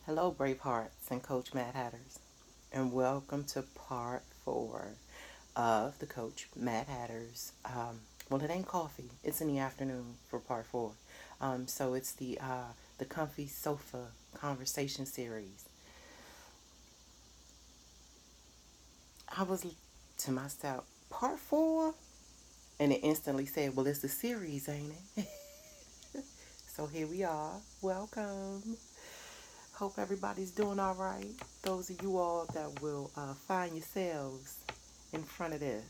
Hello, Bravehearts and CoachMaddHatter's, and welcome to Part 4 of the CoachMaddHatter's. Well, it ain't coffee; it's in the afternoon for Part 4. So it's the ComfySofa conversation series. I was to myself, Part 4, and it instantly said, "Well, it's the series, ain't it?" So here we are. Welcome. Hope everybody's doing all right. Those of you all that will find yourselves in front of this.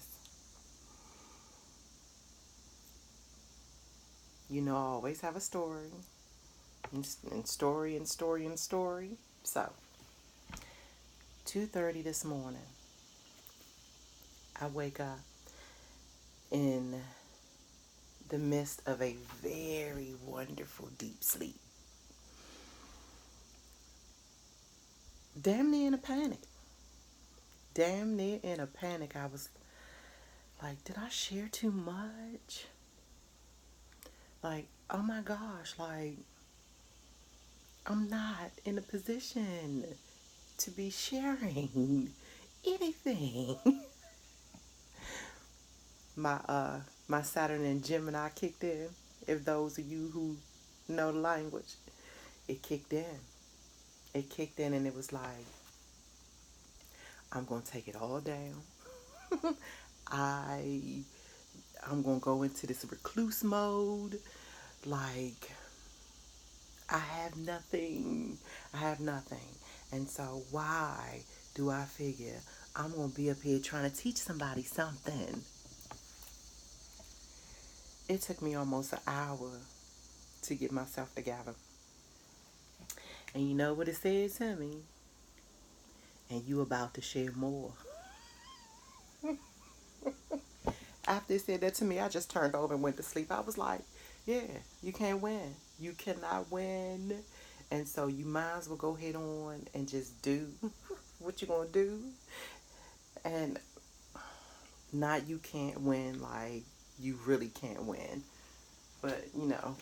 You know, I always have a story, and story, and story, and story. So, 2:30 this morning, I wake up in the midst of a very wonderful deep sleep. Damn near in a panic. Damn near in a panic. I was like, did I share too much? Like, oh my gosh, like, I'm not in a position to be sharing anything. my my Saturn and Gemini kicked in. If those of you who know the language, it kicked in. It kicked in and it was like, I'm gonna take it all down. I I'm gonna go into this recluse mode. Like I have nothing. I have nothing. And so why do I figure I'm gonna be up here trying to teach somebody something? It took me almost an hour to get myself together. And you know what it said to me? And you about to share more. After it said that to me, I just turned over and went to sleep. I was like, yeah, you can't win. You cannot win. And so you might as well go head on and just do what you're going to do. And not you can't win like you really can't win. But, you know,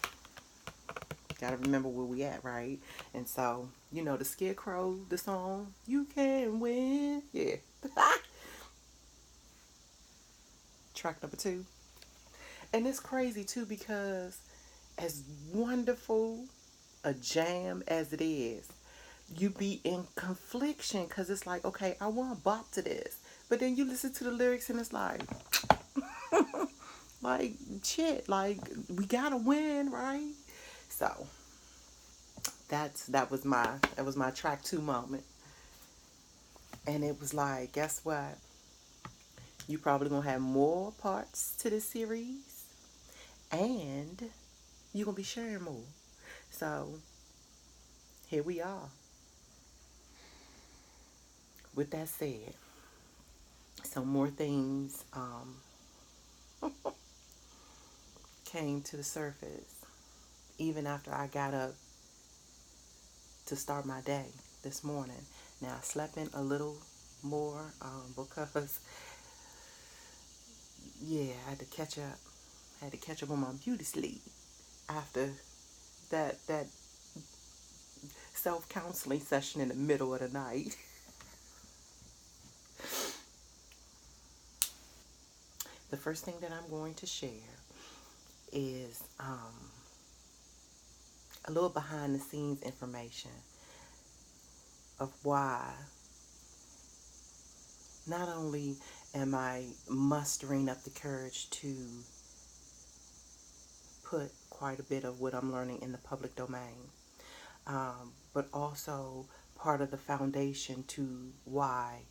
gotta remember where we at, right? And so, you know, the Scarecrow, the song, you can win. Yeah. Track number 2. And it's crazy too because as wonderful a jam as it is, you be in confliction because it's like, okay, I want to bop to this. But then you listen to the lyrics and it's like shit, like we gotta win, right? So that was my track 2 moment. And it was like, guess what? You probably gonna have more parts to this series and you're gonna be sharing more. So here we are. With that said, some more things came to the surface even after I got up to start my day this morning. Now I slept in a little more because yeah, I had to catch up. I had to catch up on my beauty sleep after that self counseling session in the middle of the night. The first thing that I'm going to share is a little behind the scenes information of why not only am I mustering up the courage to put quite a bit of what I'm learning in the public domain, but also part of the foundation to why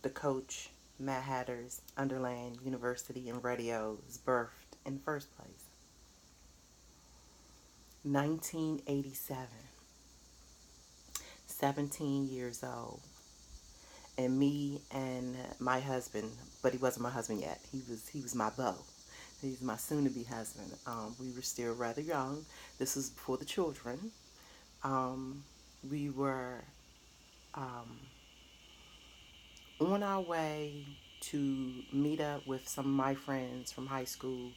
the Coach Mad Hatter's Underland University and Radio is birthed in the first place. 1987, 17 years old, and me and my husband, but he wasn't my husband yet. He was my beau. He's my soon-to-be husband. We were still rather young. This was before the children. We were on our way to meet up with some of my friends from high school.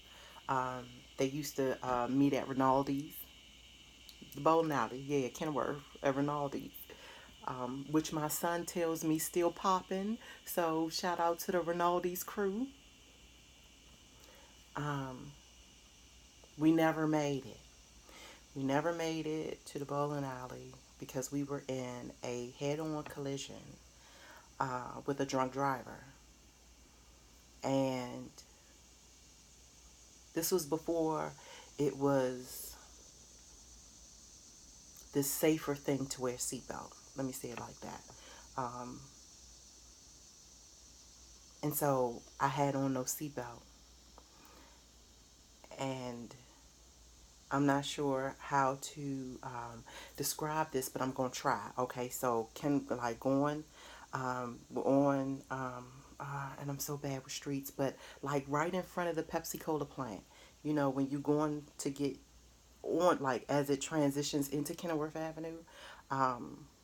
They used to meet at Rinaldi's. the bowling alley, yeah, Kenworth at Rinaldi's, which my son tells me still popping. So shout out to the Rinaldi's crew. Um, we never made it. We never made it to the bowling alley because we were in a head-on collision with a drunk driver, and this was before it was this safer thing to wear seatbelt. Let me say it like that. Um, and so I had on no seatbelt, and I'm not sure how to describe this, but I'm gonna try. Okay, so can like going, we're on, and I'm so bad with streets, but like right in front of the Pepsi Cola plant. You know, when you going to get on, like as it transitions into Kenilworth Avenue,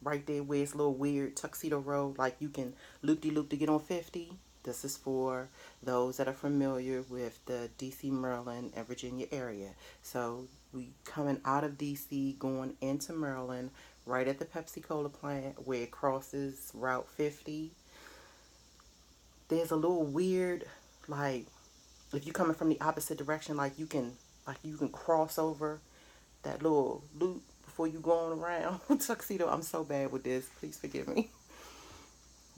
right there where it's a little weird Tuxedo Road, like you can loop de loop to get on 50. This is for those that are familiar with the DC, Maryland, and Virginia area. So we coming out of DC, going into Maryland, right at the Pepsi Cola plant where it crosses Route 50. There's a little weird, like if you're coming from the opposite direction, like you can cross over that little loop before you going around. Tuxedo, I'm so bad with this. Please forgive me.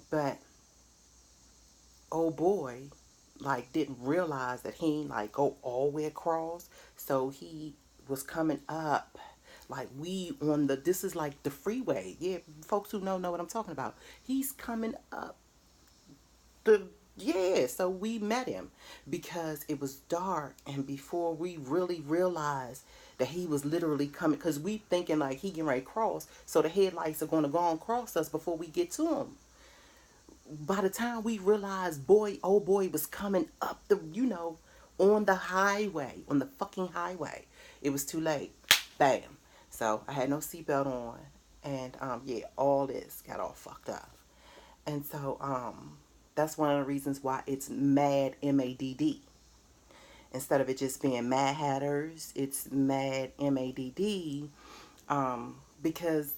But oh boy, like didn't realize that he ain't like go all the way across. So he was coming up like we on the this is like the freeway. Yeah, folks who know what I'm talking about. He's coming up the yeah, so we met him because it was dark, and before we really realized that he was literally coming, because we thinking like he getting ready to cross, so the headlights are going to go on cross us before we get to him. By the time we realized, boy, oh boy, was coming up the, on the highway, on the fucking highway. It was too late. Bam. So I had no seatbelt on, and yeah, all this got all fucked up. And so that's one of the reasons why it's Mad MADD. Instead of it just being Mad Hatters, it's Mad MADD, because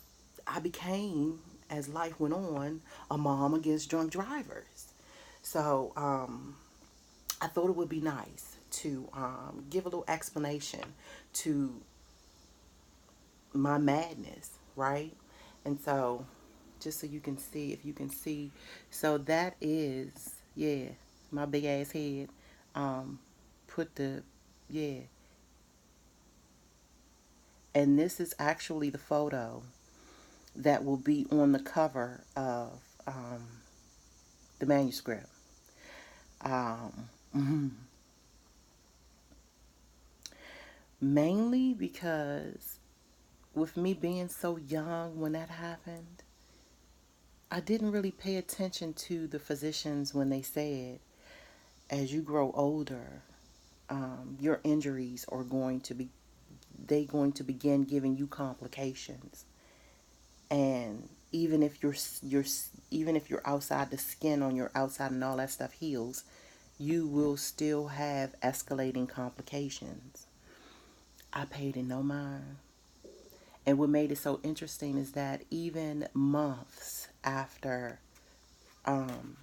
I became, as life went on, a mom against drunk drivers. So I thought it would be nice to give a little explanation to my madness, right? And so just so you can see, if you can see, so that is, yeah, my big ass head. Put the, yeah, and this is actually the photo that will be on the cover of the manuscript. Um, Mainly because with me being so young when that happened, I didn't really pay attention to the physicians when they said, as you grow older, your injuries are going to begin giving you complications. And even if even if you're outside the skin on your outside and all that stuff heals, you will still have escalating complications. I paid in no mind. And what made it so interesting is that even months after um,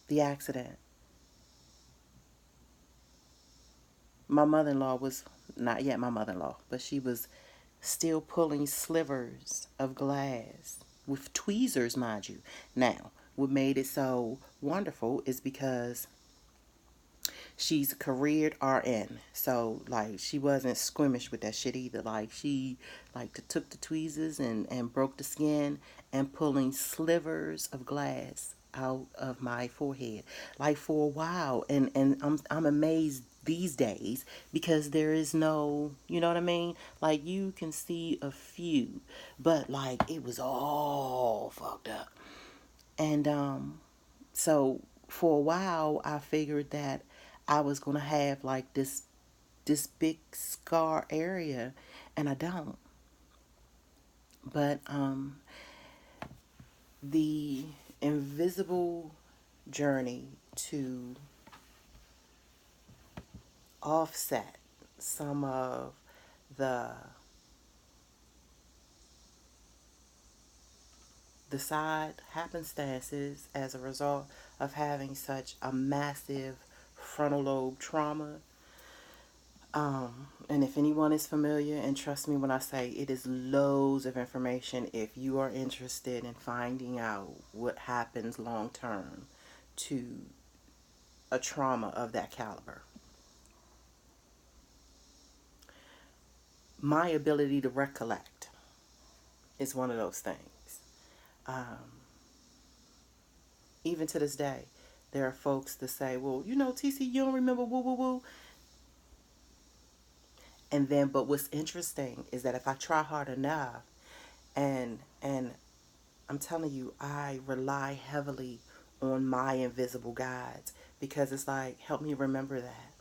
the accident, my mother-in-law was not yet my mother-in-law, but she was still pulling slivers of glass with tweezers, mind you. Now, what made it so wonderful is because she's a careered RN. So like she wasn't squeamish with that shit either. Like she took the tweezers and broke the skin and pulling slivers of glass out of my forehead. Like for a while, and I'm amazed these days because there is no, you know what I mean? Like you can see a few, but like it was all fucked up. And so for a while, I figured that I was gonna have like this big scar area, and I don't. But the invisible journey to offset some of the side happenstances as a result of having such a massive frontal lobe trauma. And if anyone is familiar, and trust me when I say it is loads of information if you are interested in finding out what happens long term to a trauma of that caliber. My ability to recollect is one of those things. Even to this day, there are folks that say, well, TC, you don't remember woo woo woo. And then, but what's interesting is that if I try hard enough, and I'm telling you, I rely heavily on my invisible guides, because it's like, help me remember that,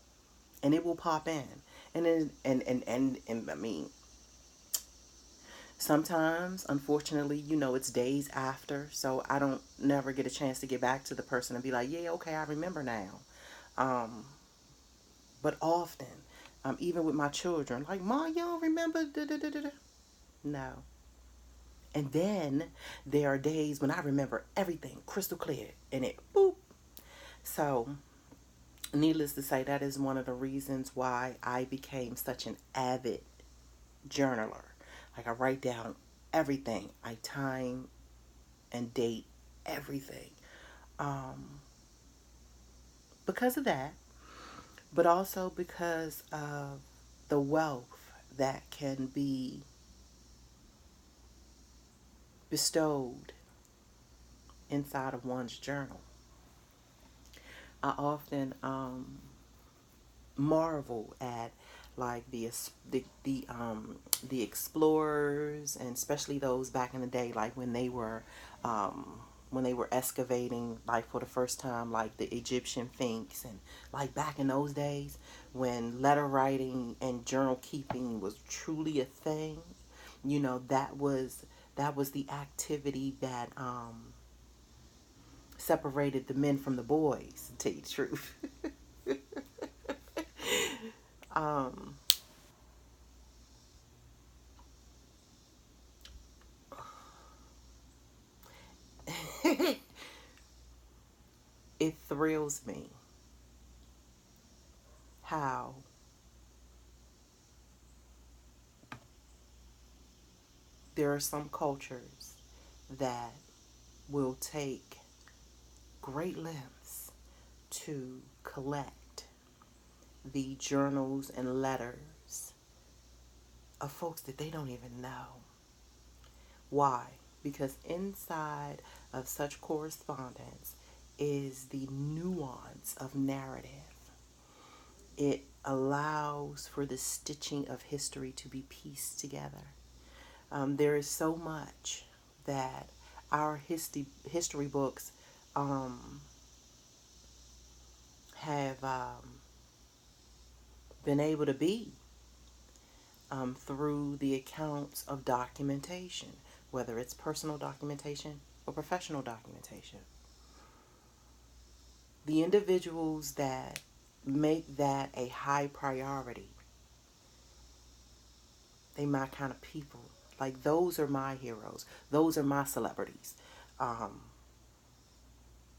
and it will pop in. And then, and I mean, sometimes, unfortunately, it's days after, so I don't never get a chance to get back to the person and be like, yeah, okay, I remember now. But often, even with my children, like, Mom, you don't remember? No. And then there are days when I remember everything crystal clear, and it boop. So, needless to say, that is one of the reasons why I became such an avid journaler. Like, I write down everything. I time and date everything. Because of that, but also because of the wealth that can be bestowed inside of one's journal. I often marvel at, like, the explorers, and especially those back in the day, like when they were excavating, like, for the first time, like the Egyptian Sphinx, and like back in those days when letter writing and journal keeping was truly a thing. That was the activity that separated the men from the boys, to tell you the truth. um, it thrills me how there are some cultures that will take great lengths to collect the journals and letters of folks that they don't even know. Why? Because inside of such correspondence is the nuance of narrative. It allows for the stitching of history to be pieced together. There is so much that our history books have been able to be through the accounts of documentation, whether it's personal documentation or professional documentation. The individuals that make that a high priority, they my kind of people. Like, those are my heroes. Those are my celebrities.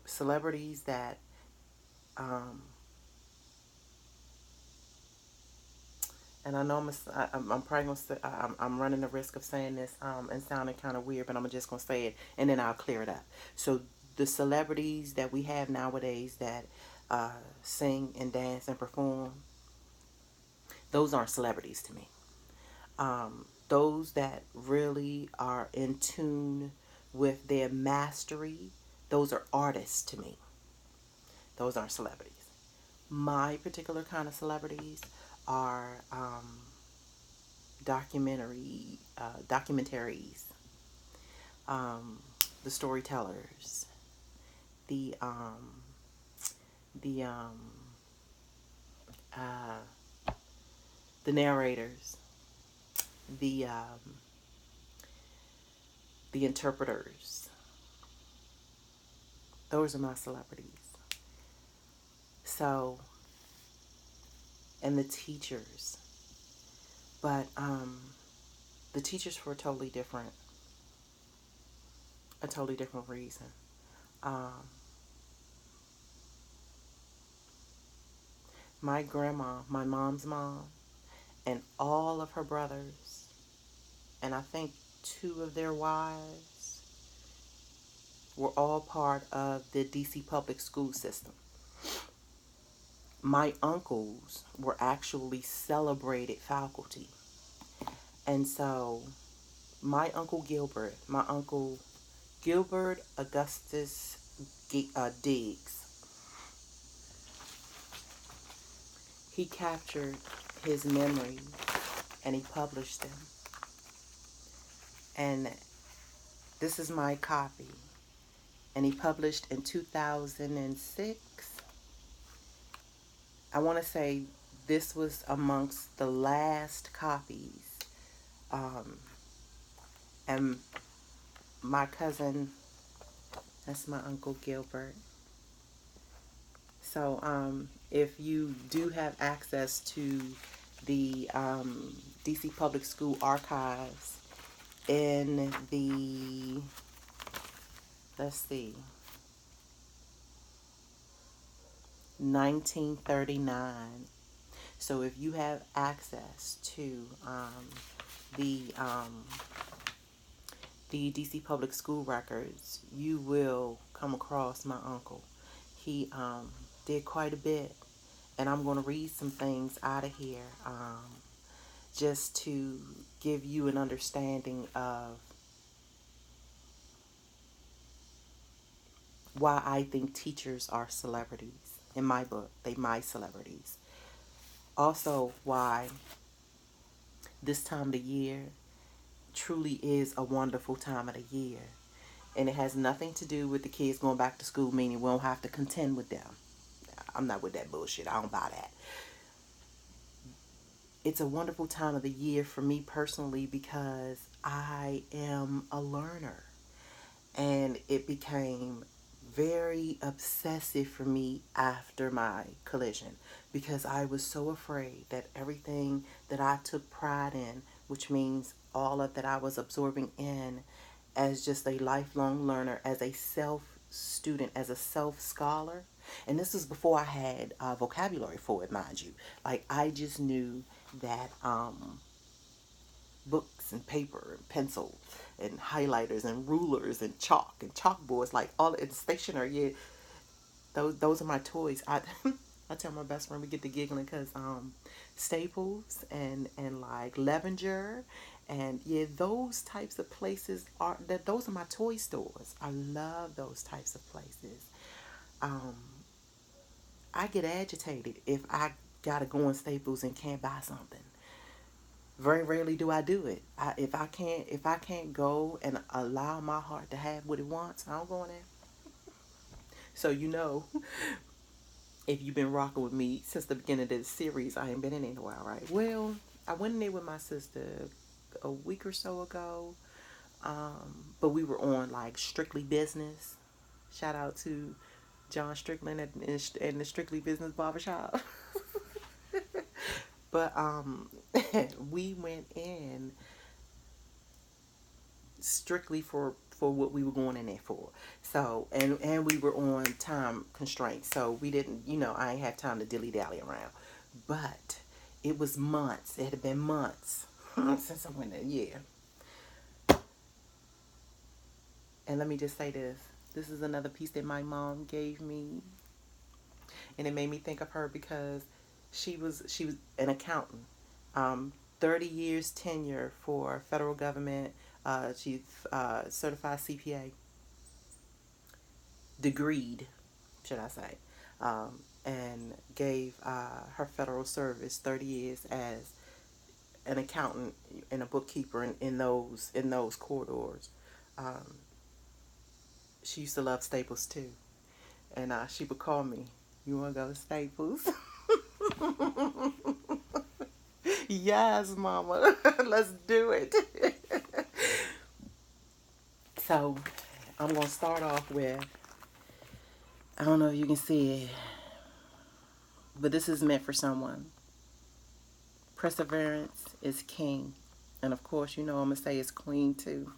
Celebrities that and I know I'm probably gonna say, I'm running the risk of saying this and sounding kind of weird, but I'm just gonna say it, and then I'll clear it up. So the celebrities that we have nowadays that sing and dance and perform, those aren't celebrities to me. Those that really are in tune with their mastery, those are artists to me. Those aren't celebrities. My particular kind of celebrities are documentaries, um, the storytellers, the the um, uh, the narrators, the the interpreters. Those are my celebrities. So, and the teachers. But the teachers for a totally different reason. Um, my grandma, my mom's mom, and all of her brothers, and I think two of their wives, were all part of the DC public school system. My uncles were actually celebrated faculty. And so my uncle Gilbert Augustus Diggs, he captured his memories and he published them. And this is my copy. And he published in 2006. I want to say this was amongst the last copies. And my cousin, that's my Uncle Gilbert. So if you do have access to the DC Public School archives in the, let's see, 1939. So if you have access to the DC Public School records, you will come across my uncle. He did quite a bit, and I'm going to read some things out of here just to give you an understanding of why I think teachers are celebrities. In my book, they my celebrities. Also, why this time of the year truly is a wonderful time of the year. And it has nothing to do with the kids going back to school, meaning we don't have to contend with them. I'm not with that bullshit. I don't buy that. It's a wonderful time of the year for me personally because I am a learner. And it became very obsessive for me after my collision because I was so afraid that everything that I took pride in, which means all of that I was absorbing in as just a lifelong learner, as a self-student, as a self-scholar. And this was before I had vocabulary for it, mind you. Like, I just knew that books and paper and pencil and highlighters and rulers and chalk and chalkboards, like all in stationery, yeah, those are my toys. I I tell my best friend we get to giggling because Staples and like Levenger and yeah, those types of places those are my toy stores. I love those types of places. I get agitated if I gotta go in Staples and can't buy something. Very rarely do I do it. If I can't go and allow my heart to have what it wants, I don't go in there. So if you've been rocking with me since the beginning of this series, I ain't been in there in a while, right? Well, I went in there with my sister a week or so ago, but we were on like Strictly Business. Shout out to John Strickland and the Strictly Business Barbershop. But we went in strictly for what we were going in there for. So and we were on time constraints, so we didn't, I ain't have time to dilly dally around. But it was months. It had been months since I went in. Yeah. And let me just say this. This is another piece that my mom gave me, and it made me think of her because she was an accountant. 30 years tenure for federal government. She's certified CPA, degreed, should I say, and gave her federal service 30 years as an accountant and a bookkeeper in those corridors. She used to love Staples too, and she would call me. You want to go to Staples? Yes, Mama. Let's do it. So, I'm going to start off with, I don't know if you can see it, but this is meant for someone. perseverance is king. And of course, I'm going to say it's queen too.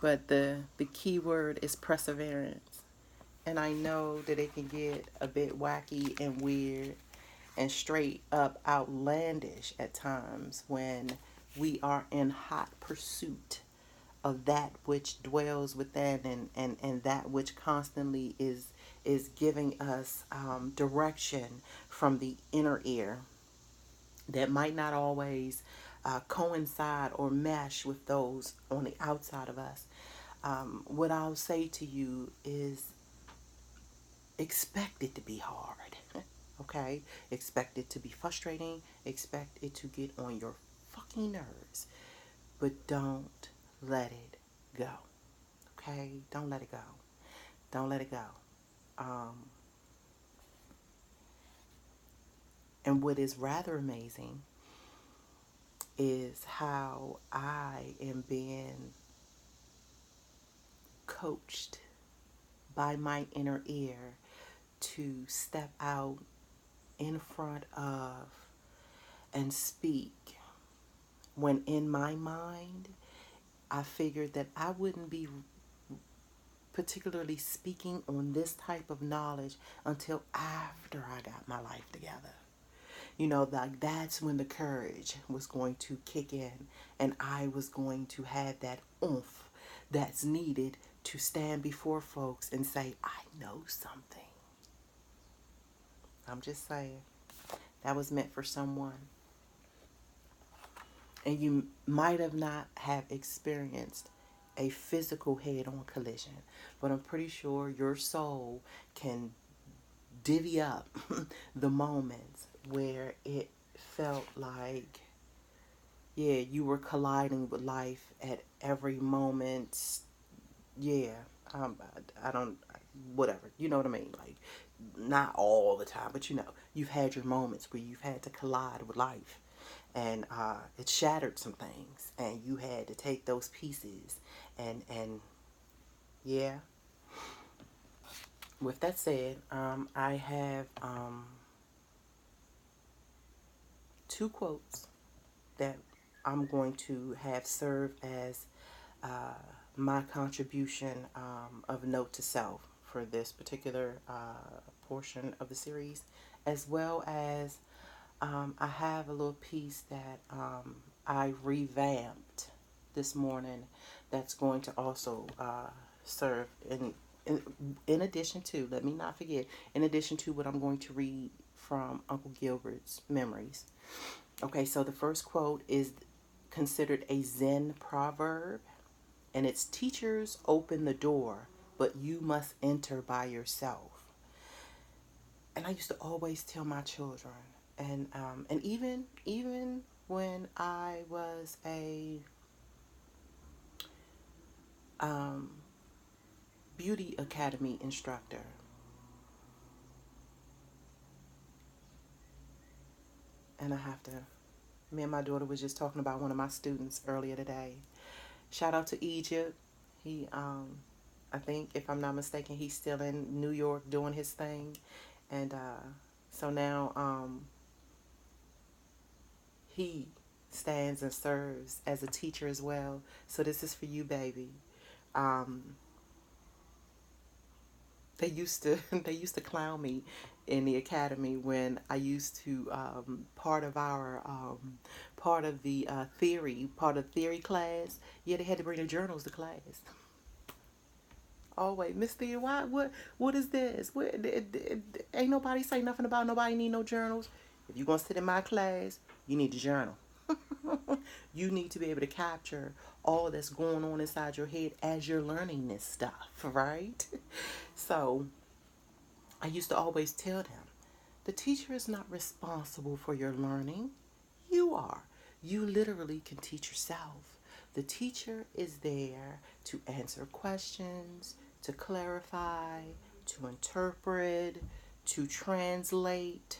But the key word is perseverance. And I know that it can get a bit wacky and weird and straight up outlandish at times when we are in hot pursuit of that which dwells within, and that which constantly is giving us direction from the inner ear that might not always coincide or mesh with those on the outside of us. What I'll say to you is expect it to be hard. Okay? Expect it to be frustrating. Expect it to get on your fucking nerves. But don't let it go. Okay? Don't let it go. Don't let it go. And what is rather amazing is how I am being coached by my inner ear to step out in front of and speak when in my mind I figured that I wouldn't be particularly speaking on this type of knowledge until after I got my life together. That's when the courage was going to kick in, and I was going to have that oomph that's needed to stand before folks and say, I know something. I'm just saying. That was meant for someone. And you might have not have experienced a physical head-on collision, but I'm pretty sure your soul can divvy up the moments where it felt like, yeah, you were colliding with life at every moment. Yeah, I don't, whatever, you know what I mean? Like, not all the time, but you've had your moments where you've had to collide with life. And it shattered some things, and you had to take those pieces and yeah. With that said, I have two quotes that I'm going to have serve as my contribution of note to self for this particular portion of the series, as well as I have a little piece that I revamped this morning that's going to also serve in, in addition to, let me not forget, in addition to what I'm going to read from Uncle Gilbert's memories. Okay, so the first quote is considered a Zen proverb, and it's teachers open the door, but you must enter by yourself. And I used to always tell my children, and even when I was a um, beauty academy instructor, and I have to, me and my daughter was just talking about one of my students earlier today. Shout out to Egypt. He, I think, if I'm not mistaken, he's still in New York doing his thing. And so now he stands and serves as a teacher as well. So this is for you, baby. Um, they used to they used to clown me in the academy when I used to part of the theory class. Yeah, they had to bring the journals to class. Oh wait, Miss Thea, why? What is this? Ain't nobody say nothing about nobody need no journals. If you gonna sit in my class, you need a journal. You need to be able to capture all that's going on inside your head as you're learning this stuff, right? So I used to always tell them, the teacher is not responsible for your learning. You are. You literally can teach yourself. The teacher is there to answer questions, to clarify, to interpret, to translate.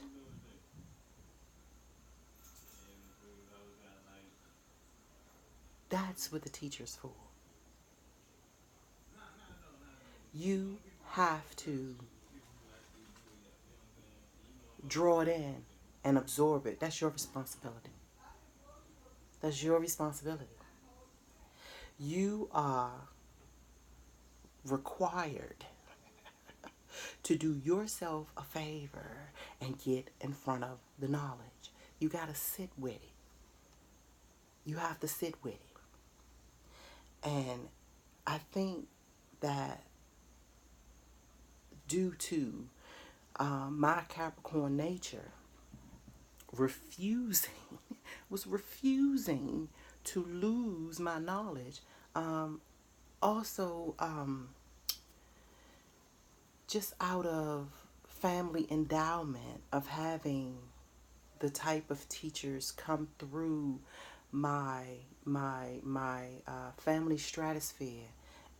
That's what the teacher's for. You have to draw it in and absorb it. That's your responsibility. That's your responsibility. You are required to do yourself a favor and get in front of the knowledge. You got to sit with it. You have to sit with it. And I think that due to my Capricorn nature, refusing was refusing to lose my knowledge. Also, just out of family endowment of having the type of teachers come through my family stratosphere,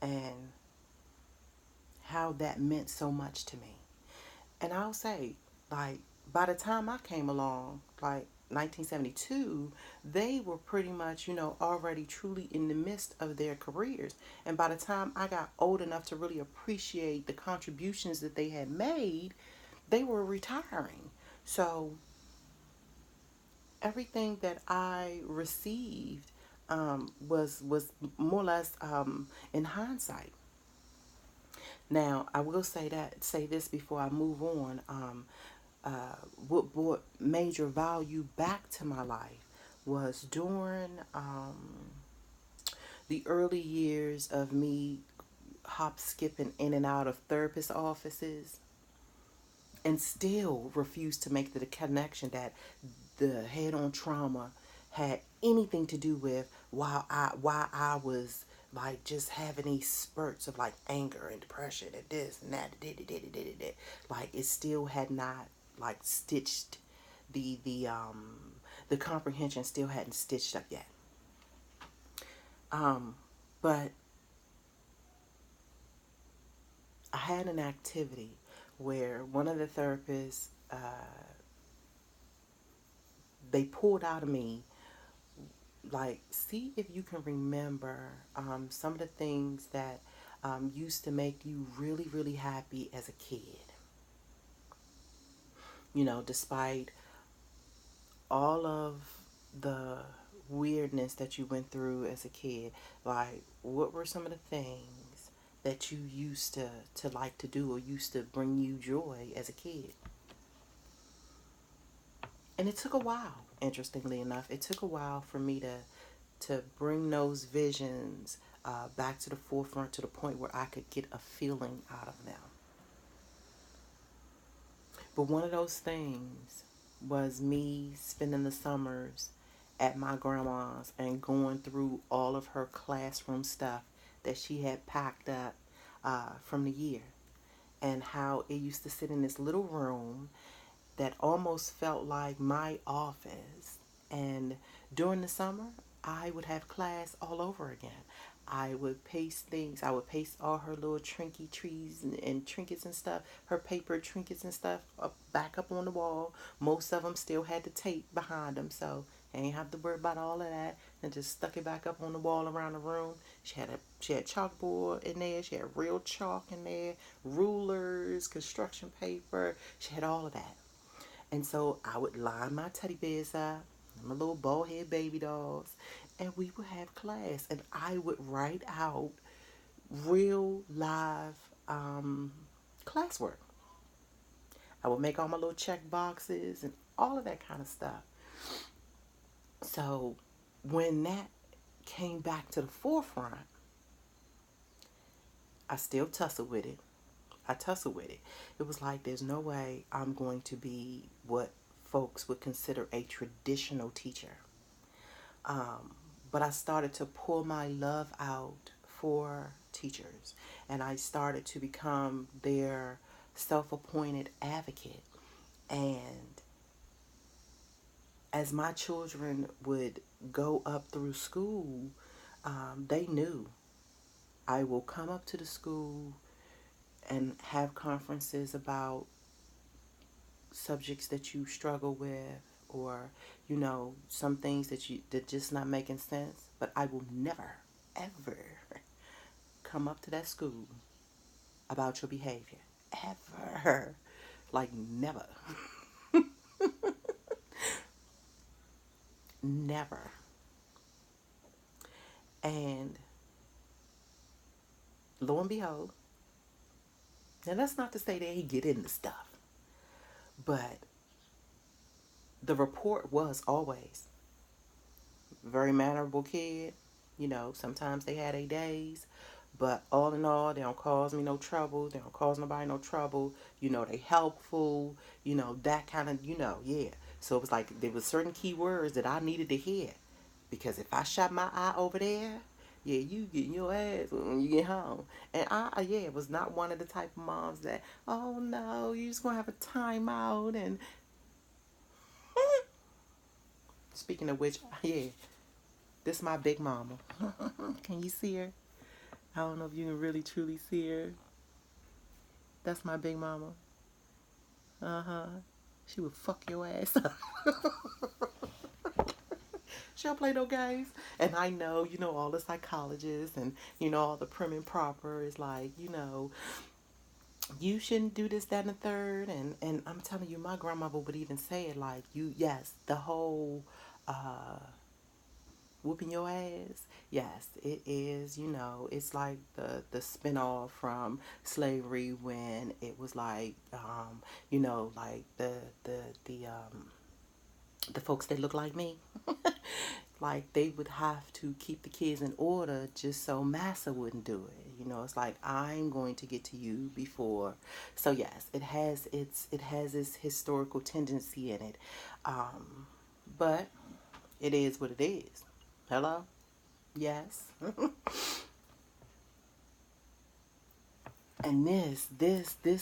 and how that meant so much to me. And I'll say, like, by the time I came along, like 1972, they were pretty much, already truly in the midst of their careers. And by the time I got old enough to really appreciate the contributions that they had made, they were retiring. So everything that I received was more or less in hindsight. Now, I will say this before I move on. What brought major value back to my life was during the early years of me hop skipping in and out of therapist offices, and still refused to make the connection that the head-on trauma had anything to do with why I was like just having these spurts of like anger and depression and this and that. Like it still had not like stitched the comprehension still hadn't stitched up yet. But I had an activity where one of the therapists, they pulled out of me, like, see if you can remember some of the things that used to make you really, really happy as a kid. Despite all of the weirdness that you went through as a kid, like, what were some of the things that you used to like to do or used to bring you joy as a kid? And it took a while, interestingly enough. It took a while for me to bring those visions back to the forefront to the point where I could get a feeling out of them. But one of those things was me spending the summers at my grandma's and going through all of her classroom stuff that she had packed up from the year, and how it used to sit in this little room that almost felt like my office. And during the summer, I would have class all over again. I would paste things. I would paste all her little trinky trees and trinkets and stuff, her paper trinkets and stuff back up on the wall. Most of them still had the tape behind them, so I ain't have to worry about all of that. And just stuck it back up on the wall around the room. She had chalkboard in there. She had real chalk in there, rulers, construction paper. She had all of that. And so I would line my teddy bears up, my little bald head baby dolls, and we would have class. And I would write out real live classwork. I would make all my little check boxes and all of that kind of stuff. So when that came back to the forefront, I still tussle with it. I tussle with it. It was like, there's no way I'm going to be what folks would consider a traditional teacher. But I started to pull my love out for teachers, and I started to become their self-appointed advocate. And as my children would go up through school, they knew I will come up to the school and have conferences about subjects that you struggle with, or some things that just not making sense. But I will never ever come up to that school about your behavior, ever. Like, never. Never. And lo and behold, and that's not to say that he get into stuff, but the report was always very mannerable kid. You know, sometimes they had their days, but all in all, they don't cause me no trouble. They don't cause nobody no trouble. You know, they helpful. You know, that kind of, yeah. So it was like there was certain key words that I needed to hear, because if I shot my eye over there, yeah, you getting your ass when you get home. And yeah, was not one of the type of moms that, oh no, you just gonna have a timeout. And speaking of which, yeah, this my big mama. Can you see her? I don't know if you can really truly see her. That's my big mama. Uh-huh. She would fuck your ass up. She don't play no games. And I know, all the psychologists and, all the prim and proper is like, you shouldn't do this, that, and the third. And I'm telling you, my grandmother would even say it like, yes, the whole whooping your ass. Yes, it is, it's like the spinoff from slavery, when it was like, like the folks that look like me. Like they would have to keep the kids in order just so massa wouldn't do it. It's like, I'm going to get to you before. So yes, it has its historical tendency in it. But it is what it is. Hello? Yes. And this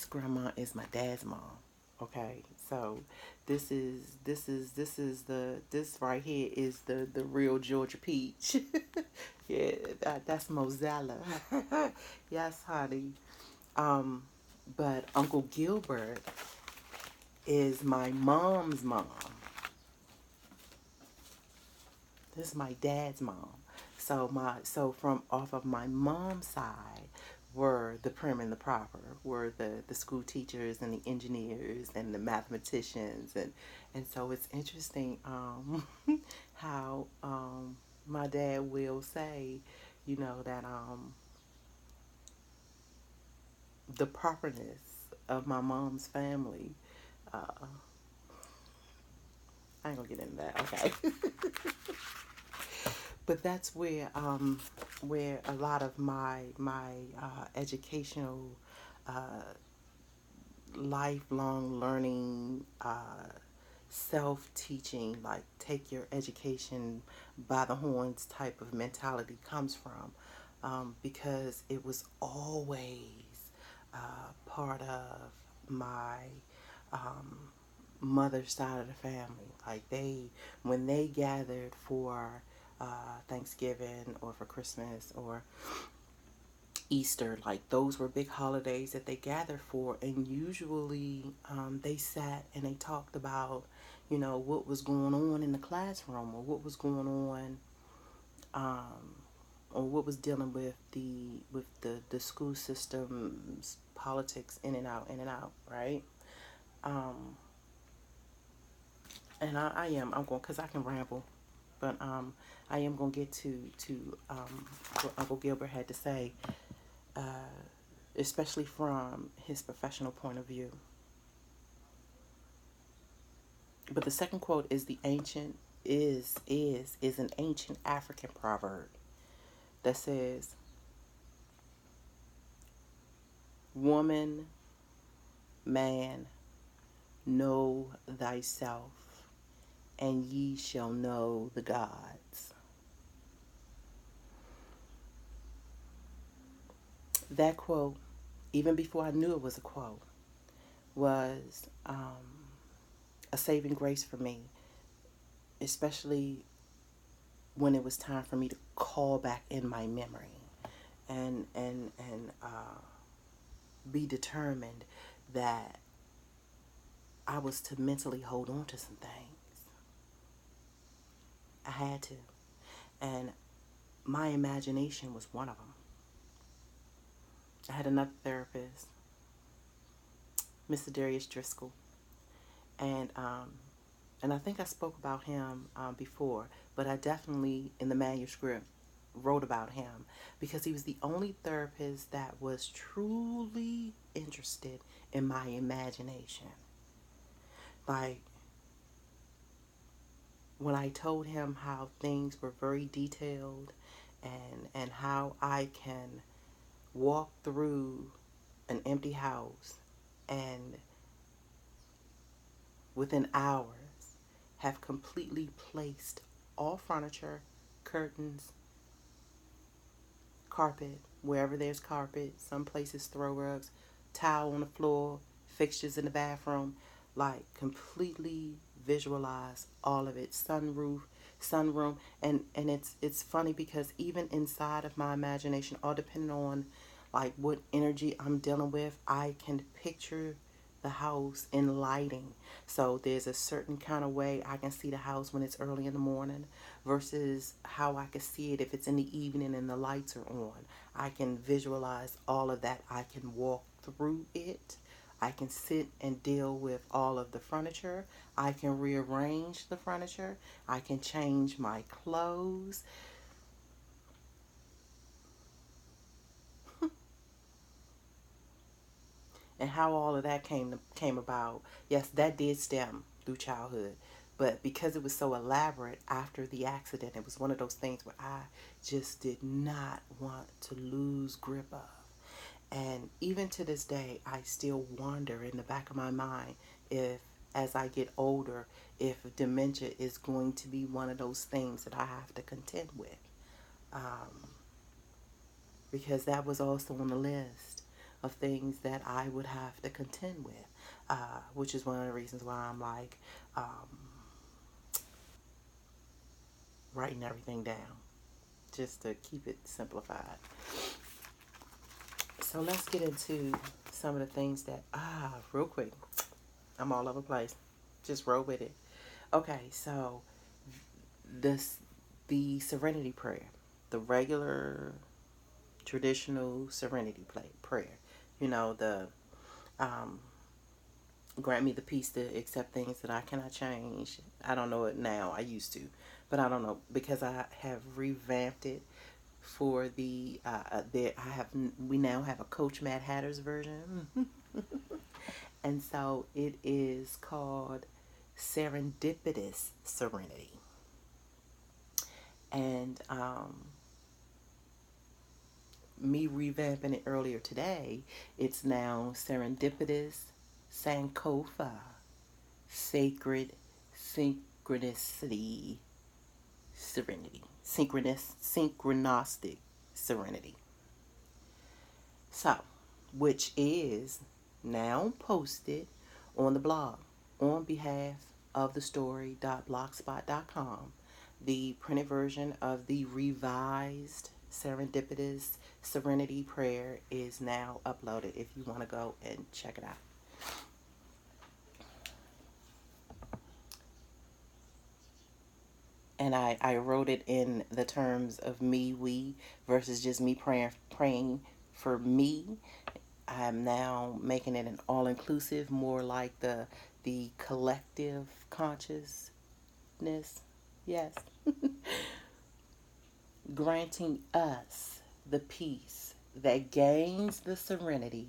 grandma is my dad's mom. Okay, so this right here is the real Georgia peach. Yeah, that's Mozilla. Yes, honey. Um, but Uncle Gilbert is my mom's mom. This is my dad's mom. So from off of my mom's side were the prim and the proper, were the school teachers and the engineers and the mathematicians, and so it's interesting how my dad will say, that the properness of my mom's family. Uh, I ain't gonna get into that. Okay. But that's where a lot of my educational lifelong learning, self-teaching, like take your education by the horns type of mentality comes from, because it was always part of my um, mother's side of the family. Like when they gathered for Thanksgiving or for Christmas or Easter, like those were big holidays that they gathered for, and usually they sat and they talked about, what was going on in the classroom, or what was going on, or what was dealing with the school system's politics, in and out, right? Um, and I'm going, because I can ramble, but I am going to get to what Uncle Gilbert had to say, uh, especially from his professional point of view. But the second quote is an ancient African proverb that says, "Woman, man, know thyself, and ye shall know the gods." That quote, even before I knew it was a quote, was a saving grace for me, especially when it was time for me to call back in my memory and be determined that I was to mentally hold on to some things. I had to. And my imagination was one of them. I had another therapist, Mr. Darius Driscoll, and I think I spoke about him before, but I definitely, in the manuscript, wrote about him because he was the only therapist that was truly interested in my imagination. Like, when I told him how things were very detailed and how I can walk through an empty house and within hours have completely placed all furniture, curtains, carpet, wherever there's carpet, some places throw rugs, towel on the floor, fixtures in the bathroom, like completely visualize all of it, sunroom, and it's funny because even inside of my imagination, all depending on like what energy I'm dealing with, I can picture the house in lighting. So there's a certain kind of way I can see the house when it's early in the morning versus how I can see it if it's in the evening and the lights are on. I can visualize all of that. I can walk through it. I can sit and deal with all of the furniture. I can rearrange the furniture. I can change my clothes. And how all of that came about. Yes, that did stem through childhood, but because it was so elaborate after the accident, it was one of those things where I just did not want to lose grip of. And even to this day, I still wonder in the back of my mind if, as I get older, if dementia is going to be one of those things that I have to contend with. Um, because that was also on the list of things that I would have to contend with, which is one of the reasons why I'm like writing everything down just to keep it simplified. So let's get into some of the things that, real quick, I'm all over the place. Just roll with it. Okay, so this, the Serenity Prayer, the regular traditional Serenity prayer. You know, the um, grant me the peace to accept things that I cannot change. I don't know it now. I used to, but I don't know because I have revamped it for the I have we now have a CoachMaddHatter's version, and so it is called Serendipitous Serenity, and me revamping it earlier today, it's now Serendipitous Sankofa, Sacred Synchronicity Serenity, Synchronistic Serenity. So, which is now posted on the blog on behalf of the story.blogspot.com. The printed version of the revised Serendipitous Serenity Prayer is now uploaded if you want to go and check it out. And I wrote it in the terms of me, we, versus just me praying for me. I'm now making it an all-inclusive, more like the collective consciousness. Yes. Granting us the peace that gains the serenity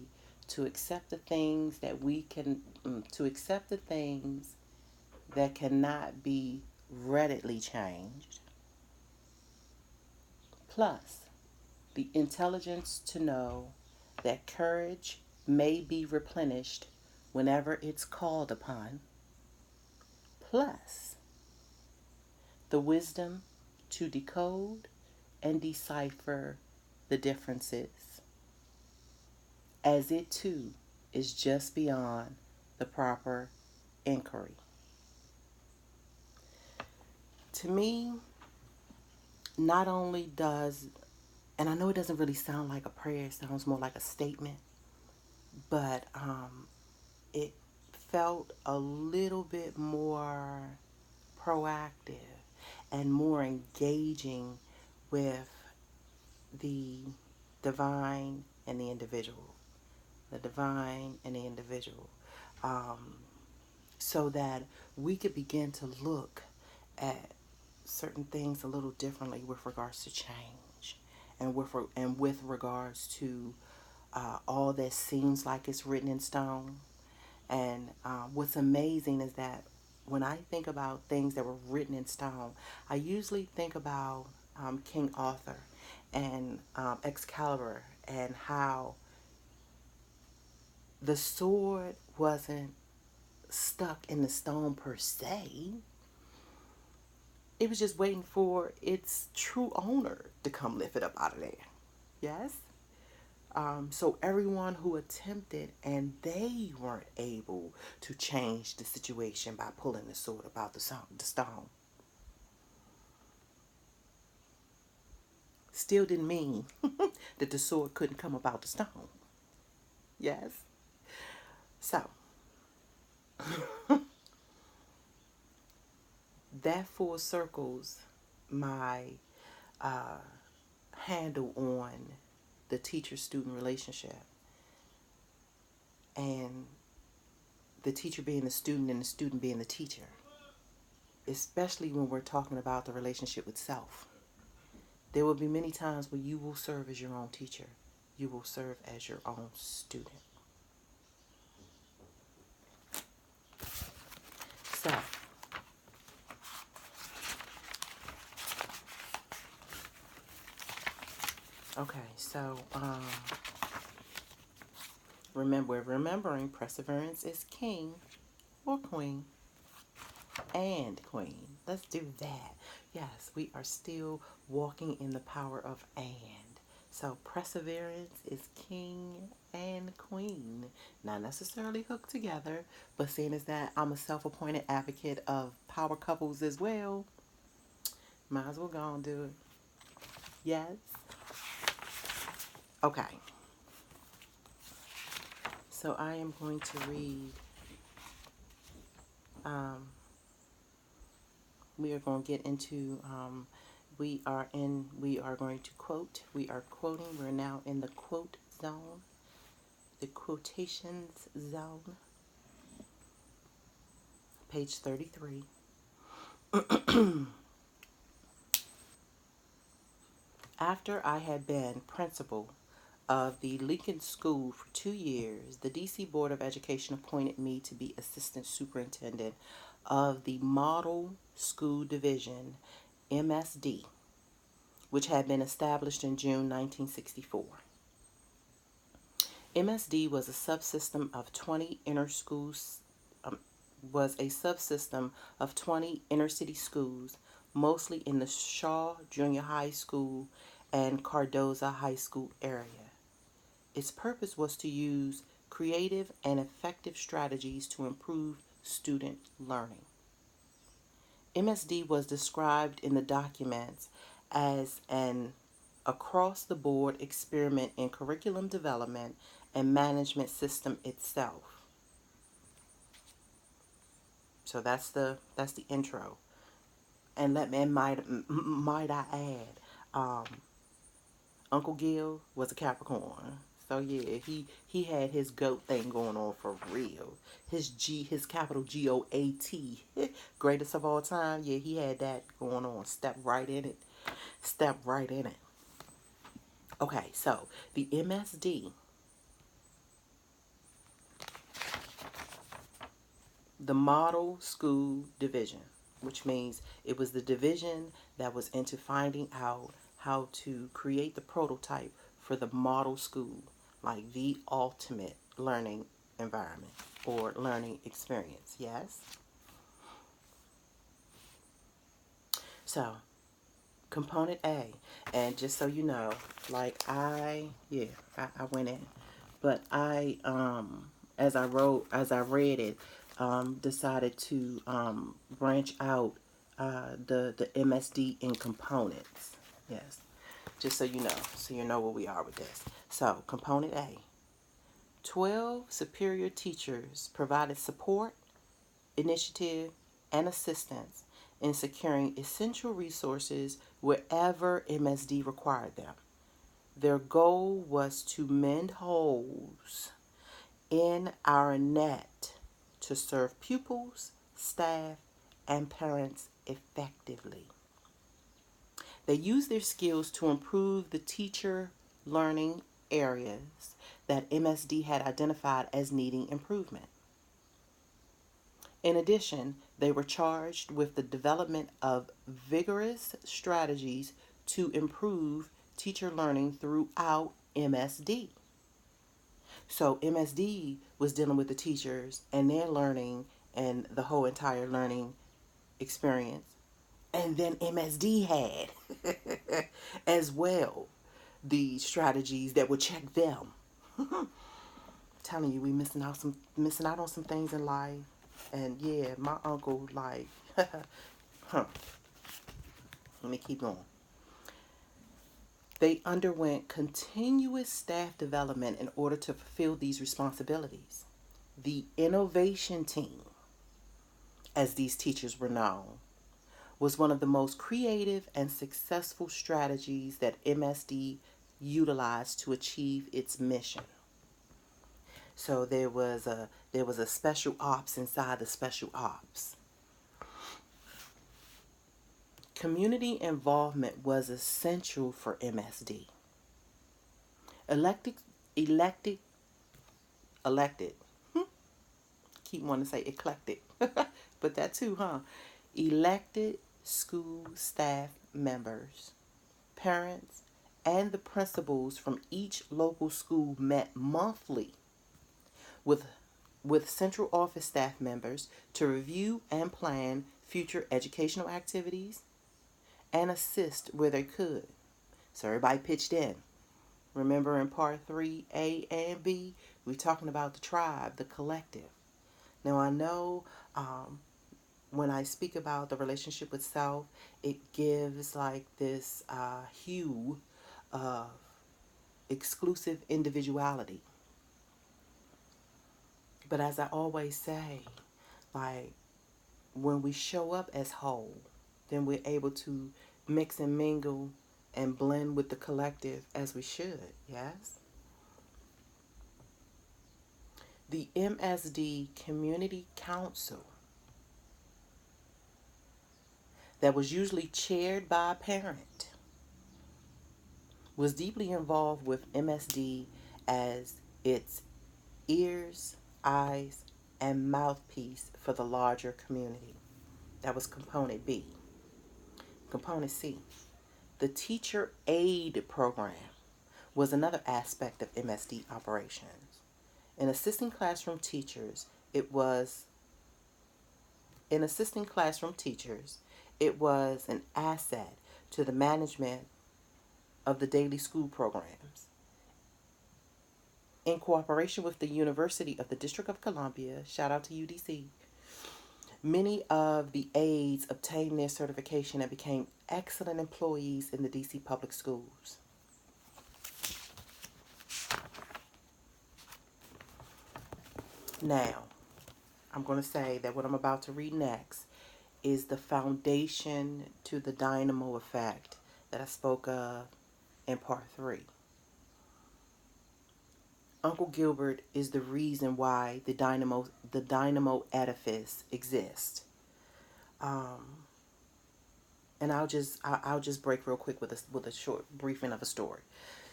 to accept the things that we can, to accept the things that cannot be readily changed, plus the intelligence to know that courage may be replenished whenever it's called upon, plus the wisdom to decode and decipher the differences, as it too is just beyond the proper inquiry. To me, not only does, and I know it doesn't really sound like a prayer, it sounds more like a statement, but it felt a little bit more proactive and more engaging with the divine and the individual. The divine and the individual. Um, so that we could begin to look at certain things a little differently with regards to change. with regards to all that seems like it's written in stone. And what's amazing is that when I think about things that were written in stone, I usually think about King Arthur and Excalibur, and how the sword wasn't stuck in the stone per se. It was just waiting for its true owner to come lift it up out of there. Yes? So everyone who attempted and they weren't able to change the situation by pulling the sword about the stone still didn't mean that the sword couldn't come about the stone. Yes? So that full circles my handle on the teacher-student relationship, and the teacher being the student and the student being the teacher, especially when we're talking about the relationship with self. There will be many times where you will serve as your own teacher. You will serve as your own student. So, okay, so remembering perseverance is king or queen and queen. Let's do that. Yes, we are still walking in the power of and. So perseverance is king and queen. Not necessarily hooked together, but seeing as that I'm a self-appointed advocate of power couples as well, might as well go and do it. Yes. Okay. So I am going to read. We are going to get into. We are going to quote. We are quoting. We're now in the quote zone. The quotations zone. Page 33. After I had been principal of the Lincoln School for 2 years, the D.C. Board of Education appointed me to be assistant superintendent of the Model School Division, MSD, which had been established in June 1964. MSD was a subsystem of 20 inner city schools, mostly in the Shaw Junior High School and Cardoza High School area. Its purpose was to use creative and effective strategies to improve student learning. MSD was described in the documents as an across-the-board experiment in curriculum development and management system itself. So that's the intro. And might I add, Uncle Gil was a Capricorn. So yeah, he had his goat thing going on for real. His capital GOAT, greatest of all time. Yeah, he had that going on. Step right in it. Step right in it. Okay, so the MSD, the Model School Division, which means it was the division that was into finding out how to create the prototype for the model school, like the ultimate learning environment or learning experience. Yes? So, component A, and just so you know, like I went in, but as I read it, decided to branch out the MSD in components. Yes, just so you know where we are with this. So, component A, 12 superior teachers provided support, initiative, and assistance in securing essential resources wherever MSD required them. Their goal was to mend holes in our net to serve pupils, staff, and parents effectively. They used their skills to improve the teacher learning areas that MSD had identified as needing improvement. In addition, they were charged with the development of vigorous strategies to improve teacher learning throughout MSD. So MSD was dealing with the teachers and their learning and the whole entire learning experience. And then MSD had as well the strategies that would check them. Telling you, we missing out on some things in life. And yeah, my uncle, like, huh. Let me keep going. They underwent continuous staff development in order to fulfill these responsibilities. The innovation team, as these teachers were known, was one of the most creative and successful strategies that MSD utilized to achieve its mission. So there was a special ops inside the special ops. Community involvement was essential for MSD. Elected. Keep wanting to say eclectic, but that too, huh? Elected school staff members, parents, and the principals from each local school met monthly with central office staff members to review and plan future educational activities and assist where they could. So everybody pitched in. Remember in part 3, A and B, we're talking about the tribe, the collective. Now I know when I speak about the relationship with self, it gives like this hue of exclusive individuality. But as I always say, like when we show up as whole, then we're able to mix and mingle and blend with the collective as we should, yes? The MSD Community Council, that was usually chaired by a parent, was deeply involved with MSD as its ears, eyes, and mouthpiece for the larger community. That was component B. Component C, the teacher aid program, was another aspect of MSD operations. In assisting classroom teachers, it was an asset to the management of the daily school programs. In cooperation with the University of the District of Columbia, shout out to UDC, many of the aides obtained their certification and became excellent employees in the DC public schools. Now, I'm going to say that what I'm about to read next is the foundation to the dynamo effect that I spoke of in part 3. Uncle Gilbert is the reason why the dynamo edifice exists. And I'll just break real quick with a short briefing of a story.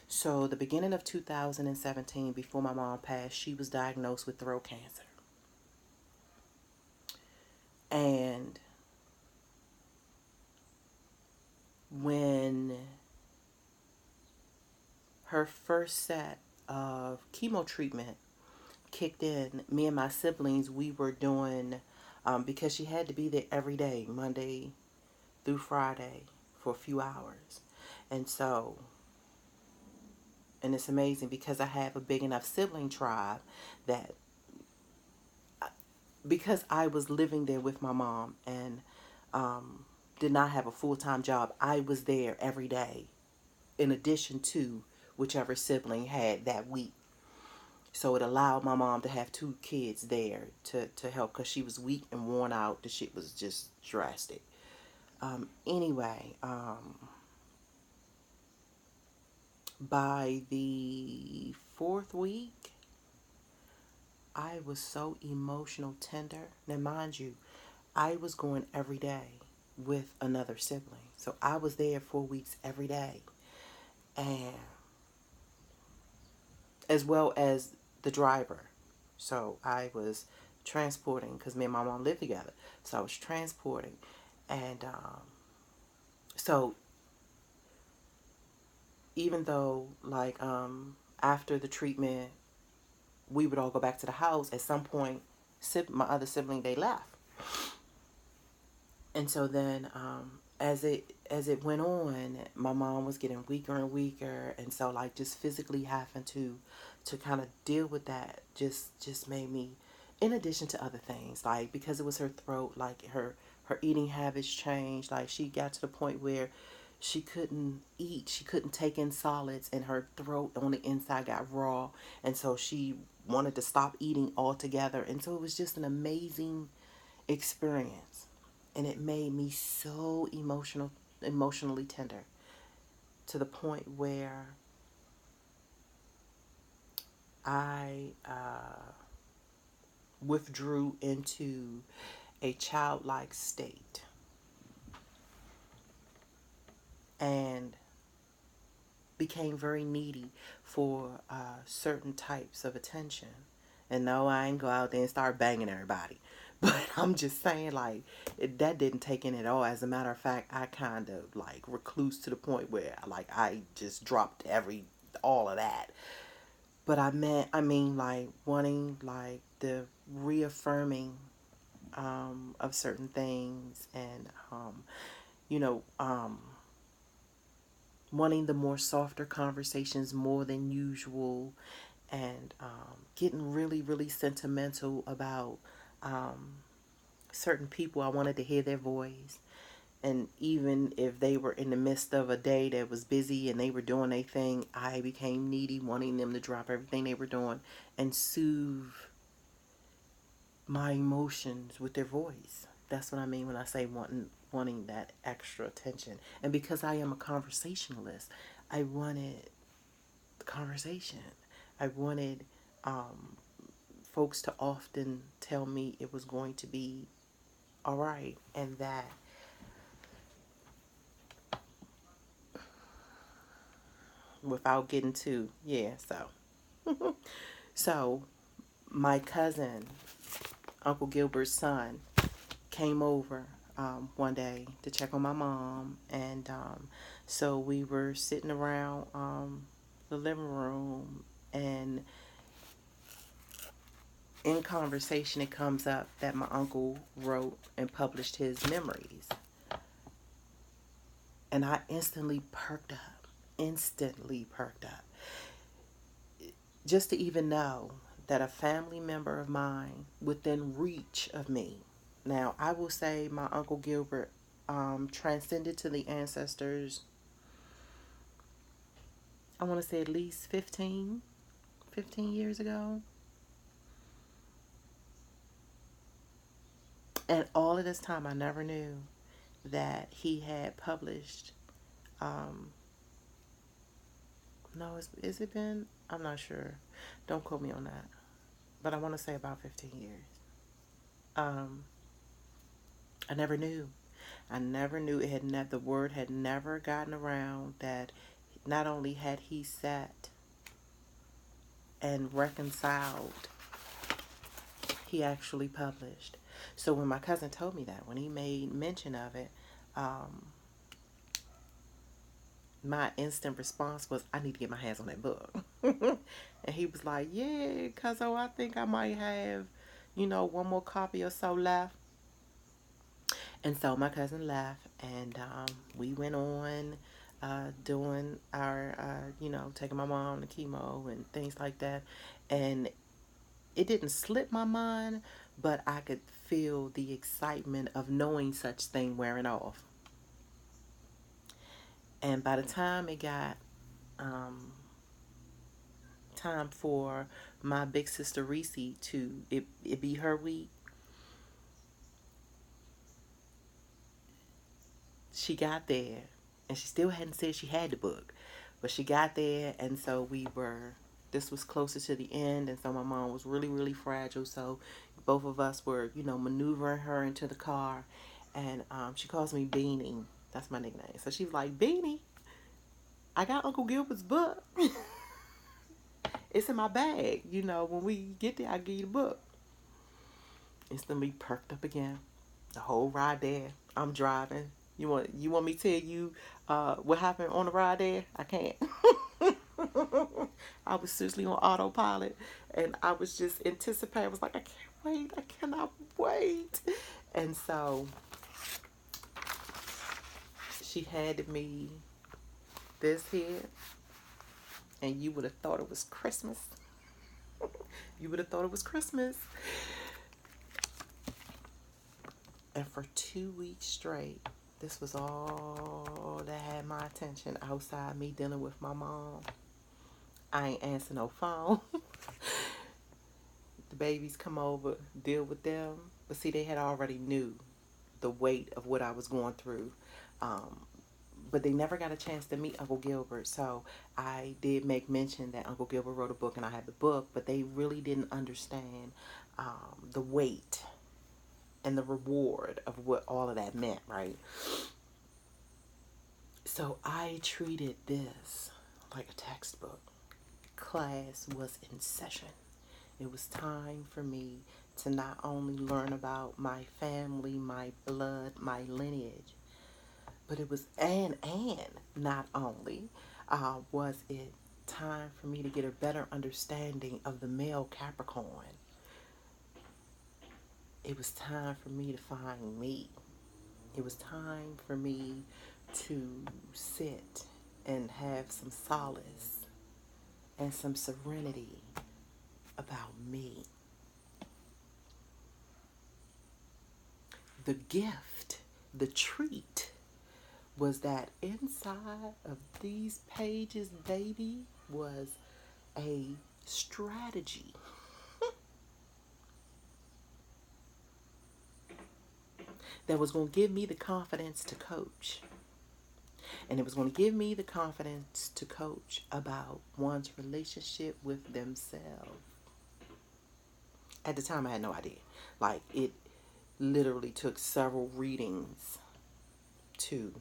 So the beginning of 2017, before my mom passed, she was diagnosed with throat cancer. And when her first set of chemo treatment kicked in, me and my siblings, we were doing, because she had to be there every day, Monday through Friday, for a few hours. And so, and it's amazing because I have a big enough sibling tribe that, because I was living there with my mom and did not have a full-time job, I was there every day in addition to whichever sibling had that week. So it allowed my mom to have 2 kids there to help because she was weak and worn out. The shit was just drastic. Anyway, by the 4th week, I was so emotional tender. Now, mind you, I was going every day. with another sibling. So I was there 4 weeks every day, and as well as the driver. So I was transporting because me and my mom lived together. So I was transporting, and so even though like after the treatment, we would all go back to the house. At some point, my other sibling, they left, and so then as it went on, my mom was getting weaker and weaker, and so like just physically having to kind of deal with that just made me, in addition to other things, like because it was her throat, like her eating habits changed. Like she got to the point where she couldn't eat, she couldn't take in solids, and her throat on the inside got raw, and so she wanted to stop eating altogether. And so it was just an amazing experience, and it made me so emotionally tender, to the point where I withdrew into a childlike state and became very needy for certain types of attention. And no, I ain't go out there and start banging everybody. But I'm just saying, like, that didn't take in at all. As a matter of fact, I kind of, like, recluse to the point where, like, I just dropped all of that. But I mean, like, wanting, like, the reaffirming of certain things, and, you know, wanting the more softer conversations more than usual, and getting really, really sentimental about certain people. I wanted to hear their voice. And even if they were in the midst of a day that was busy and they were doing their thing, I became needy, wanting them to drop everything they were doing and soothe my emotions with their voice. That's what I mean when I say wanting that extra attention. And because I am a conversationalist, I wanted the conversation. I wanted folks to often tell me it was going to be all right, and that without getting too, yeah, so my cousin, Uncle Gilbert's son, came over one day to check on my mom, and so we were sitting around the living room, and in conversation it comes up that my uncle wrote and published his memories, and I instantly perked up, just to even know that a family member of mine within reach of me. Now, I will say my Uncle Gilbert transcended to the ancestors, I want to say at least 15 years ago. And all of this time, I never knew that he had published, um, no, is it been? I'm not sure. Don't quote me on that. But I want to say about 15 years. Um, I never knew. I never knew it had the word had never gotten around that not only had he sat and reconciled, he actually published. So when my cousin told me that, when he made mention of it, um, my instant response was, I need to get my hands on that book. And he was like, yeah, cuz I think I might have, one more copy or so left. And so my cousin left, and we went on doing our, taking my mom to chemo and things like that. And it didn't slip my mind, but I could feel the excitement of knowing such thing wearing off. And by the time it got time for my big sister Reese to it be her week, she got there, and she still hadn't said she had the book, but she got there, and so this was closer to the end, and so my mom was really, really fragile, so both of us were, maneuvering her into the car, And she calls me Beanie. That's my nickname. So she was like, Beanie, I got Uncle Gilbert's book. It's in my bag. You know, when we get there, I'll give you the book. Instantly perked up again. The whole ride there, I'm driving. You want me to tell you what happened on the ride there? I can't. I was seriously on autopilot, and I was just anticipating. I was like, I can't wait. I cannot wait. And so she handed me this here, and you would have thought it was Christmas. You would have thought it was Christmas. And for 2 weeks straight, this was all that had my attention outside me dealing with my mom. I ain't answer no phone. The babies come over, deal with them. But see, they had already knew the weight of what I was going through. But they never got a chance to meet Uncle Gilbert. So I did make mention that Uncle Gilbert wrote a book and I had the book, but they really didn't understand the weight and the reward of what all of that meant, right? So I treated this like a textbook. Class was in session. It was time for me to not only learn about my family, my blood, my lineage, but it was, and not only was it time for me to get a better understanding of the male Capricorn, it was time for me to find me. It was time for me to sit and have some solace and some serenity about me. The gift, the treat, was that inside of these pages, baby, was a strategy that was going to give me the confidence to coach. And it was going to give me the confidence to coach about one's relationship with themselves. At the time, I had no idea. Like, it literally took several readings to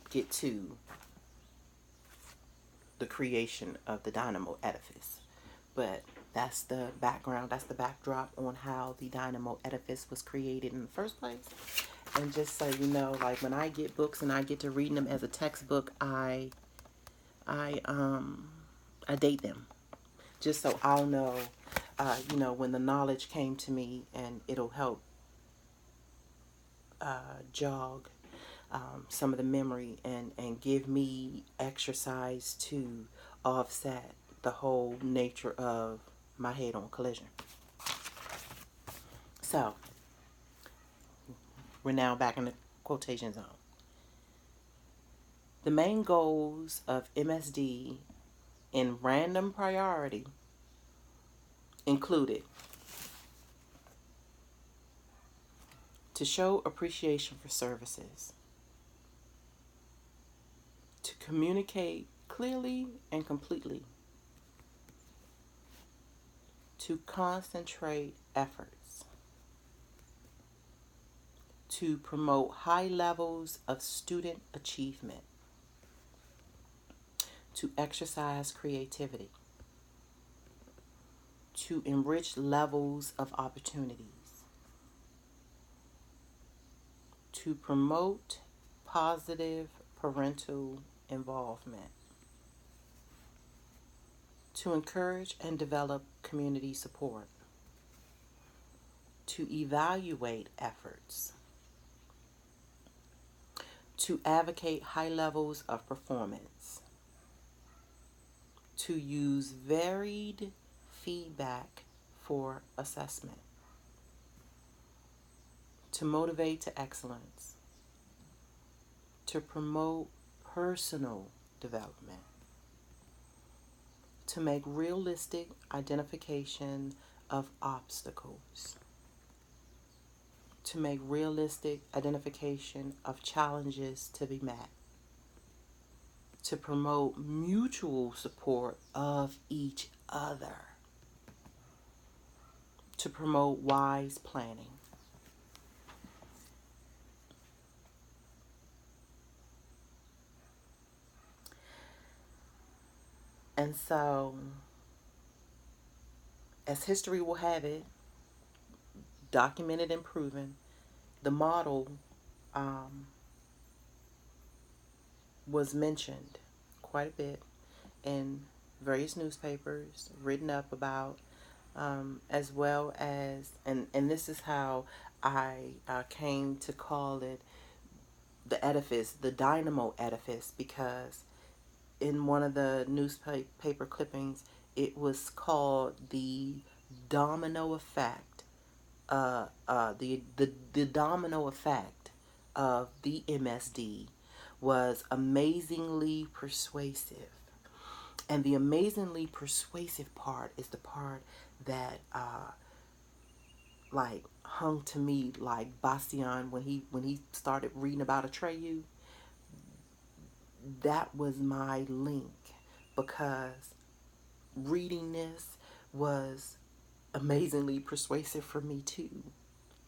get to the creation of the dynamo edifice. But that's the background, that's the backdrop on how the dynamo edifice was created in the first place. And just so you know, like, when I get books and I get to reading them as a textbook, I date them, just so I'll know, when the knowledge came to me, and it'll help jog some of the memory and give me exercise to offset the whole nature of my head-on collision. So, we're now back in the quotation zone. The main goals of MSD in random priority included to show appreciation for services, to communicate clearly and completely, to concentrate efforts, to promote high levels of student achievement, to exercise creativity, to enrich levels of opportunities, to promote positive parental involvement, to encourage and develop community support, to evaluate efforts, to advocate high levels of performance, to use varied feedback for assessment, to motivate to excellence, to promote personal development, to make realistic identification of obstacles, to make realistic identification of challenges to be met, to promote mutual support of each other, to promote wise planning, And so, as history will have it, documented and proven, the model um, was mentioned quite a bit in various newspapers, written up about, as well as, and this is how I came to call it the edifice, the dynamo edifice, because in one of the newspaper clippings, it was called the domino effect. The domino effect of the MSD was amazingly persuasive. And the amazingly persuasive part is the part that like hung to me like Bastian when he started reading about Atreyu. That was my link, because reading this was amazingly persuasive for me too.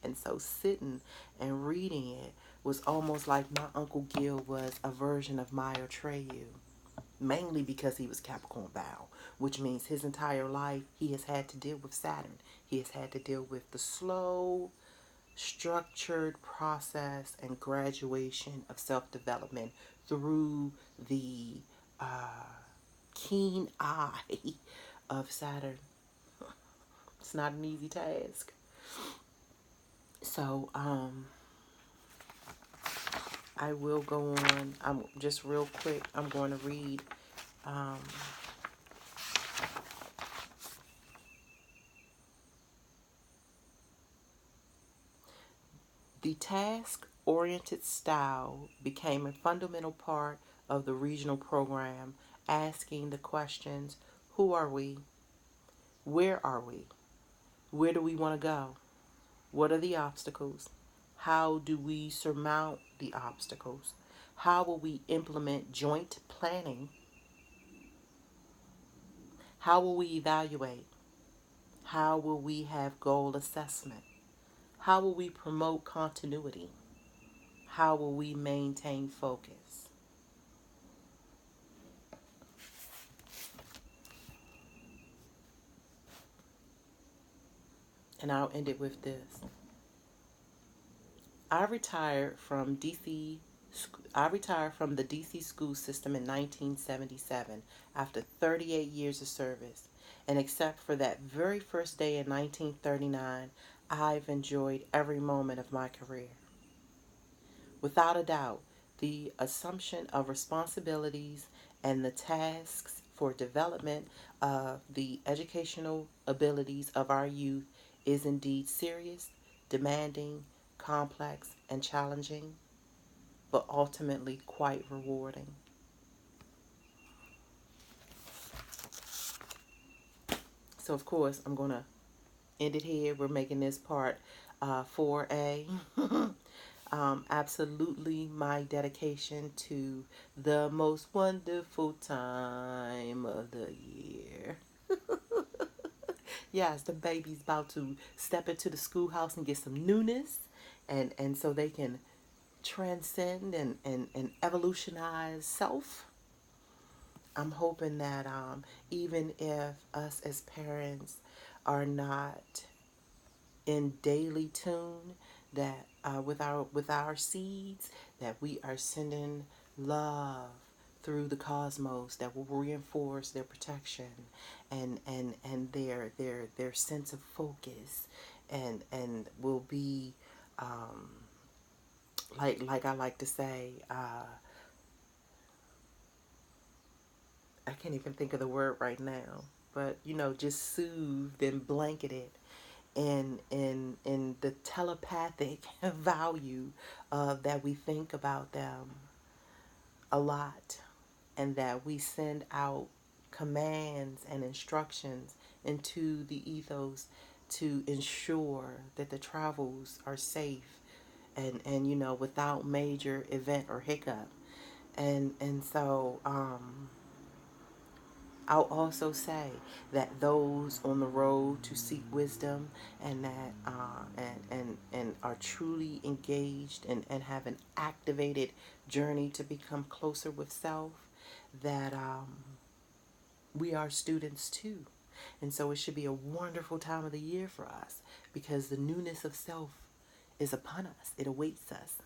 And so sitting and reading it was almost like my Uncle Gil was a version of my Atreyu. Mainly because he was Capricorn Bow, which means his entire life he has had to deal with Saturn. He has had to deal with the slow, structured process and graduation of self-development through the keen eye of Saturn. It's not an easy task. So, I will go on. I'm just real quick. I'm going to read um, the task-oriented style became a fundamental part of the regional program, asking the questions: who are we? Where are we? Where do we want to go? What are the obstacles? How do we surmount the obstacles? How will we implement joint planning? How will we evaluate? How will we have goal assessment? How will we promote continuity? How will we maintain focus? And I'll end it with this. I retired from DC. I retired from the DC school system in 1977 after 38 years of service. And except for that very first day in 1939, I've enjoyed every moment of my career. Without a doubt, the assumption of responsibilities and the tasks for development of the educational abilities of our youth is indeed serious, demanding, complex, and challenging, but ultimately quite rewarding. So, of course, I'm going to end it here. We're making this part 4A. Absolutely my dedication to the most wonderful time of the year. Yes, the baby's about to step into the schoolhouse and get some newness, and so they can transcend and evolutionize self. I'm hoping that even if us as parents are not in daily tune, that with our seeds, that we are sending love through the cosmos that will reinforce their protection and their sense of focus, and will be like I like to say, I can't even think of the word right now, but just soothed and blanketed in the telepathic value that we think about them a lot, and that we send out commands and instructions into the ethos to ensure that the travels are safe and without major event or hiccup. And so I'll also say that those on the road to seek wisdom, and that and are truly engaged and have an activated journey to become closer with self, that we are students too. And so it should be a wonderful time of the year for us because the newness of self is upon us. It awaits us.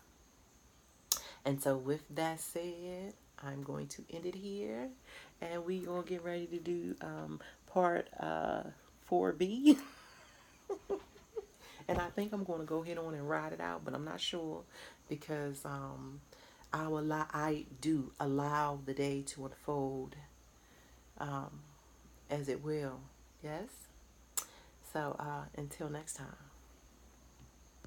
And so with that said, I'm going to end it here. And we going to get ready to do part 4B. And I think I'm going to go ahead on and ride it out, but I'm not sure because I do allow the day to unfold as it will. Yes? So until next time.